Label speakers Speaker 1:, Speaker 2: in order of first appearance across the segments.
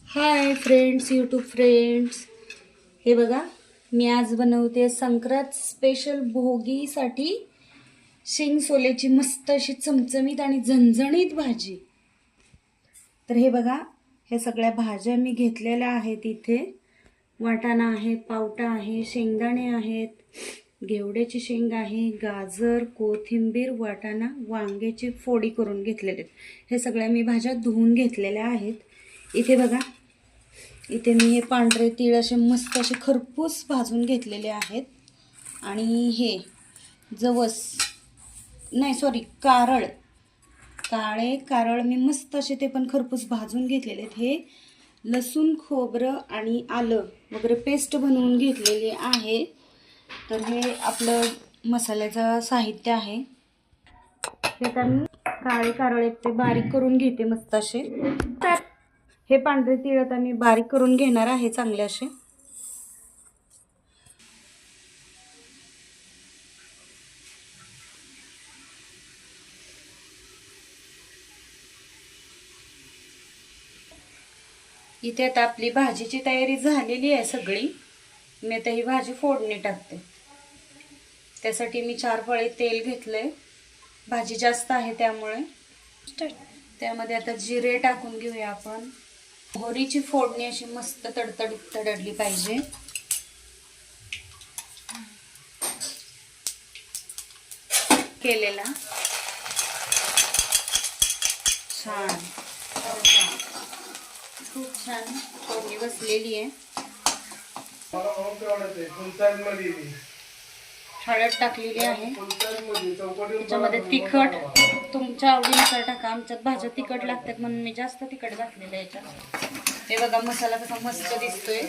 Speaker 1: Hi friends, YouTube friends. हे बघा, मी आज बनवते संक्रांत स्पेशल भोगीसाठी शेंग सोल्याची मस्त अशी चमचमीत आणि झणझणीत भाजी. तर हे बघा, हे सगळ्या भाज्या मी घेतलेल्या आहेत. इथे वाटाणा आहे, पावटा आहे, शेंगदाणे आहेत, घेवड्याची शेंग आहे, गाजर, कोथिंबीर, वाटाणा, वांग्याची फोडी करून घेतलेले आहेत. हे सगळ्या मी भाज्या धुवून घेतलेल्या आहेत. इथे बघा, इथे मी हे पांढरे तीळ असे मस्त असे खरपूस भाजून घेतलेले आहेत. आणि हे जवस नाही सॉरी कारळ, काळे कारळ मी मस्त असे ते पण खरपूस भाजून घेतलेले आहेत. हे लसूण, खोबरं आणि आलं वगैरे पेस्ट बनवून घेतलेली आहे. तर हे आपलं मसाल्याचं साहित्य आहे. हे तर मी काळे कारळ ते बारीक करून घेते मस्त असे. तर हे पांढरे तीळ आता मी बारीक करून घेणार आहे चांगले असे. इथे आता आपली भाजीची तयारी झालेली आहे सगळी. मी आता ही भाजी फोडणी टाकते. त्यासाठी मी 4 पळे तेल घेतलंय. भाजी जास्त आहे त्यामुळे. त्यामध्ये आता जिरे टाकून घेऊया आपण. मोहरीची फोडणी अशी मस्त तडतडीत तडडली पाहिजे. केलेला छान, खूप छान फोडणी बसलेली आहे. हळद टाकलेली आहे. त्याच्यामध्ये तिखट तुमच्या आवडीनुसार टाका. आमच्यात भाज्या तिखट लागतात म्हणून मी जास्त तिखट घातलेलं आहे याच्यात. हे बघा, मसाला कसा मस्त दिसतोय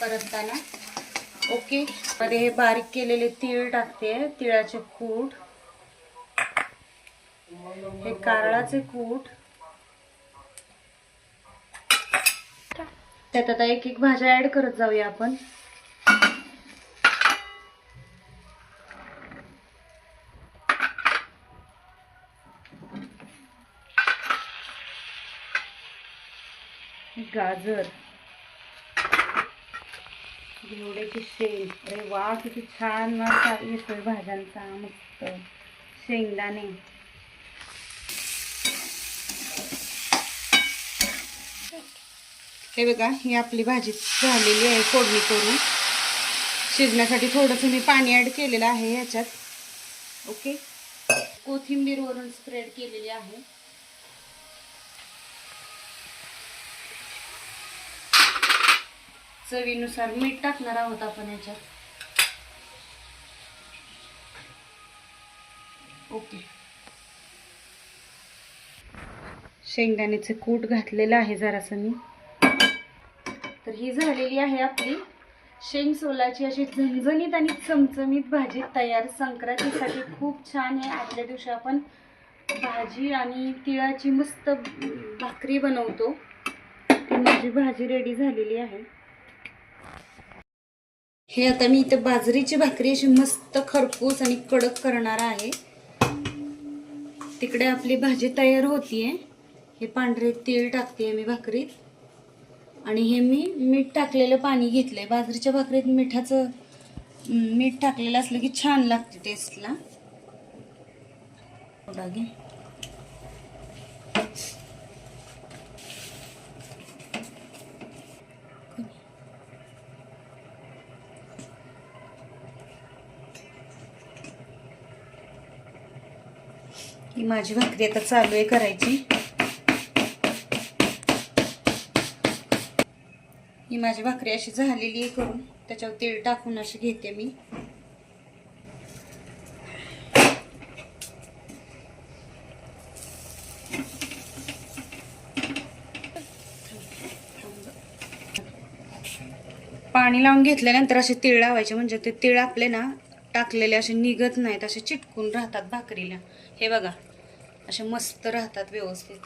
Speaker 1: परतताना. ओके, मध्ये हे बारीक केलेले तीळ टाकते. तिळाचे कूट, हे कारळाचे कूट. त्यात आता एक एक भाज्या ऍड करत जाऊया आपण. गाजर, घेवड्याची शेंग, अरे वा किती छान वास येतोय भाज्यांचा मस्त. शेंगदाणे, हे बघा, ही आपली भाजी झालेली आहे फोडणी करून. शिजण्यासाठी थोडंसं मी पाणी ऍड केलेलं आहे ह्याच्यात. ओके, कोथिंबीर वरून स्प्रेड केलेली आहे. चवीनुसार मीठ टाकणार आहोत आपण याच्यात. ओके, शेंगदाण्याचे कूट घातलेलं आहे जरासं मी. तर ही झालेली आहे आपली शेंग सोलाची अशी झणझणीत आणि चमचमीत भाजी तयार. संक्रांतीसाठी खूप छान आहे. आदल्या दिवशी आपण भाजी आणि तिळाची मस्त भाकरी बनवतो. ती माझी भाजी रेडी झालेली आहे. हे आता मी इथं बाजरीची भाकरी अशी मस्त खरपूस आणि कडक करणार आहे. तिकडे आपली भाजी तयार होतीये. हे पांढरे तीळ टाकते मी भाकरीत. आणि हे मी मीठ टाकलेलं पाणी घेतलंय. बाजरीच्या भाकरीत मीठ टाकलेलं असलं की छान लागते टेस्टला. थोडा घे. ही माझी भाकरी आता चालू आहे करायची. ही माझी भाकरी अशी झालेली आहे करून. त्याच्यावर तेल टाकून अशी घेते मी. पाणी लावून घेतल्यानंतर असे तीळ लावायचे, म्हणजे ते तीळ आपले ना टाकलेले असे निघत नाहीत, असे चिटकून राहतात भाकरीला. हे बघा, असे मस्त राहतात व्यवस्थित.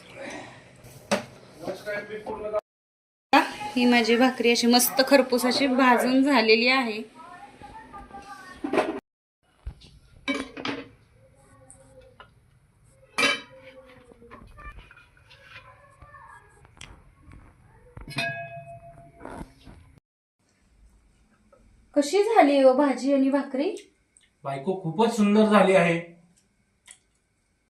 Speaker 1: ही माझी भाकरी अशी मस्त खरपूस अशी भाजून झालेली आहे. कशी झाली हो भाजी आणि भाकरी?
Speaker 2: बायको खूपच सुंदर झाली आहे.